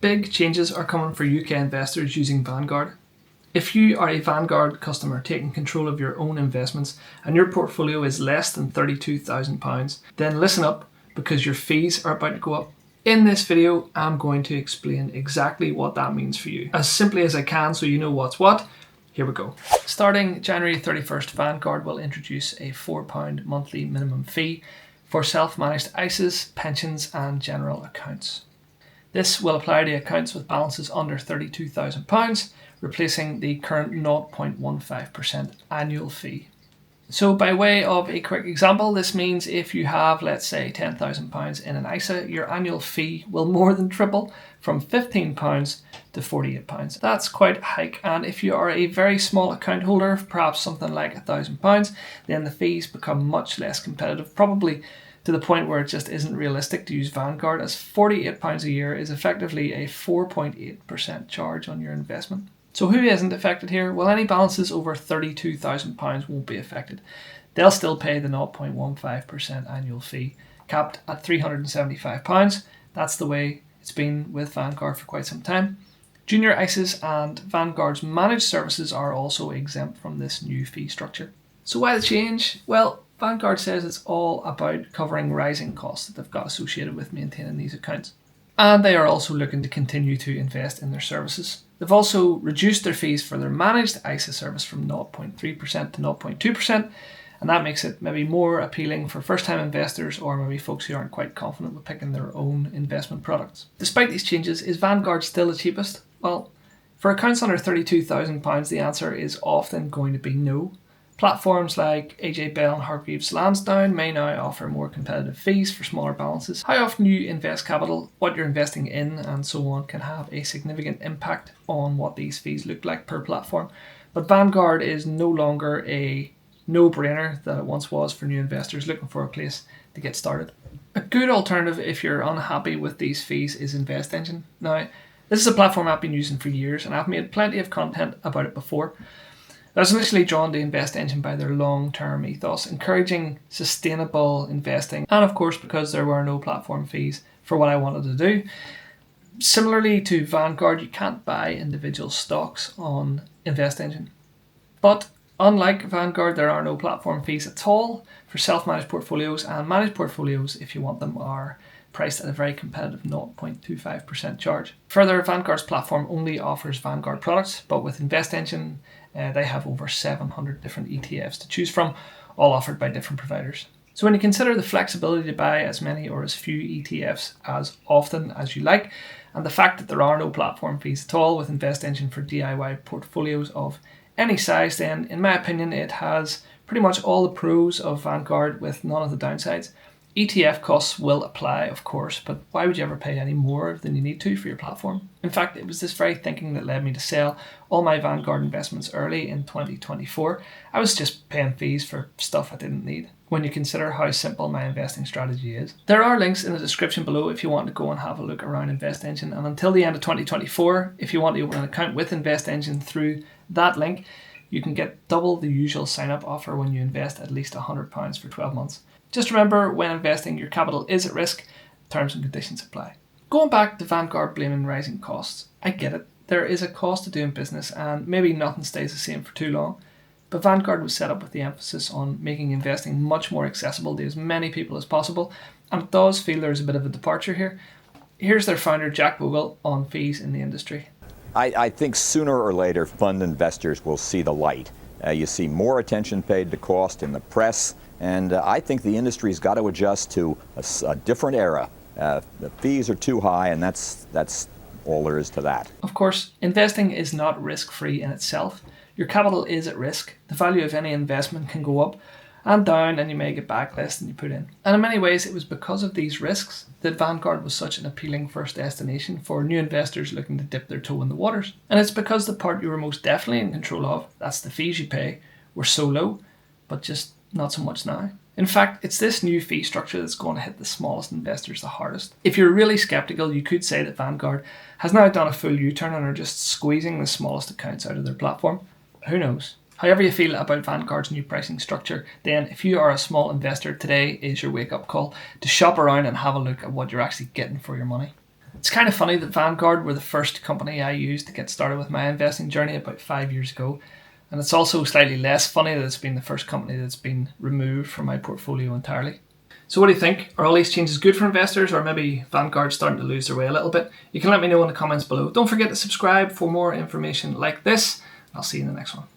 Big changes are coming for UK investors using Vanguard. If you are a Vanguard customer taking control of your own investments and your portfolio is less than £32,000, then listen up because your fees are about to go up. In this video, I'm going to explain exactly what that means for you, as simply as I can so you know what's what. Here we go. Starting January 31st, Vanguard will introduce a £4 monthly minimum fee for self-managed ISAs, pensions and general accounts. This will apply to accounts with balances under £32,000, replacing the current 0.15% annual fee. So by way of a quick example, this means if you have, let's say, £10,000 in an ISA, your annual fee will more than triple from £15 to £48. That's quite a hike, and if you are a very small account holder, perhaps something like £1,000, then the fees become much less competitive, probably to the point where it just isn't realistic to use Vanguard, as £48 a year is effectively a 4.8% charge on your investment. So who isn't affected here? Well, any balances over £32,000 won't be affected. They'll still pay the 0.15% annual fee, capped at £375. That's the way it's been with Vanguard for quite some time. Junior ISAs and Vanguard's managed services are also exempt from this new fee structure. So why the change? Well, Vanguard says it's all about covering rising costs that they've got associated with maintaining these accounts. And they are also looking to continue to invest in their services. They've also reduced their fees for their managed ISA service from 0.3% to 0.2%, and that makes it maybe more appealing for first-time investors or maybe folks who aren't quite confident with picking their own investment products. Despite these changes, is Vanguard still the cheapest? Well, for accounts under £32,000, the answer is often going to be no. Platforms like AJ Bell and Hargreaves Lansdowne may now offer more competitive fees for smaller balances. How often you invest capital, what you're investing in, and so on can have a significant impact on what these fees look like per platform. But Vanguard is no longer a no-brainer that it once was for new investors looking for a place to get started. A good alternative if you're unhappy with these fees is InvestEngine. Now, this is a platform I've been using for years and I've made plenty of content about it before. I was initially drawn to InvestEngine by their long-term ethos, encouraging sustainable investing, and of course because there were no platform fees for what I wanted to do. Similarly to Vanguard, you can't buy individual stocks on InvestEngine. But unlike Vanguard, there are no platform fees at all for self-managed portfolios, and managed portfolios, if you want them, are priced at a very competitive 0.25% charge. Further, Vanguard's platform only offers Vanguard products, but with InvestEngine, they have over 700 different ETFs to choose from, all offered by different providers. So when you consider the flexibility to buy as many or as few ETFs as often as you like, and the fact that there are no platform fees at all with InvestEngine for DIY portfolios of any size, then in my opinion it has pretty much all the pros of Vanguard with none of the downsides. ETF costs will apply, of course, but why would you ever pay any more than you need to for your platform? In fact, it was this very thinking that led me to sell all my Vanguard investments early in 2024. I was just paying fees for stuff I didn't need, when you consider how simple my investing strategy is. There are links in the description below if you want to go and have a look around InvestEngine, and until the end of 2024, if you want to open an account with InvestEngine through that link, you can get double the usual sign-up offer when you invest at least £100 for 12 months. Just remember, when investing, your capital is at risk. Terms and conditions apply. Going back to Vanguard blaming rising costs, I get it. There is a cost to doing business and maybe nothing stays the same for too long. But Vanguard was set up with the emphasis on making investing much more accessible to as many people as possible, and it does feel there's a bit of a departure here. Here's their founder, Jack Bogle, on fees in the industry. I think sooner or later fund investors will see the light. You see more attention paid to cost in the press, and I think the industry's got to adjust to a different era. The fees are too high, and that's all there is to that. Of course, investing is not risk-free in itself. Your capital is at risk. The value of any investment can go up and down, and you may get back less than you put in. And in many ways, it was because of these risks that Vanguard was such an appealing first destination for new investors looking to dip their toe in the waters. And it's because the part you were most definitely in control of, that's the fees you pay, were so low, but just not so much now. In fact, it's this new fee structure that's going to hit the smallest investors the hardest. If you're really skeptical, you could say that Vanguard has now done a full U-turn and are just squeezing the smallest accounts out of their platform. Who knows? However you feel about Vanguard's new pricing structure, then if you are a small investor, today is your wake-up call to shop around and have a look at what you're actually getting for your money. It's kind of funny that Vanguard were the first company I used to get started with my investing journey about 5 years ago. And it's also slightly less funny that it's been the first company that's been removed from my portfolio entirely. So what do you think? Are all these changes good for investors, or maybe Vanguard's starting to lose their way a little bit? You can let me know in the comments below. Don't forget to subscribe for more information like this. I'll see you in the next one.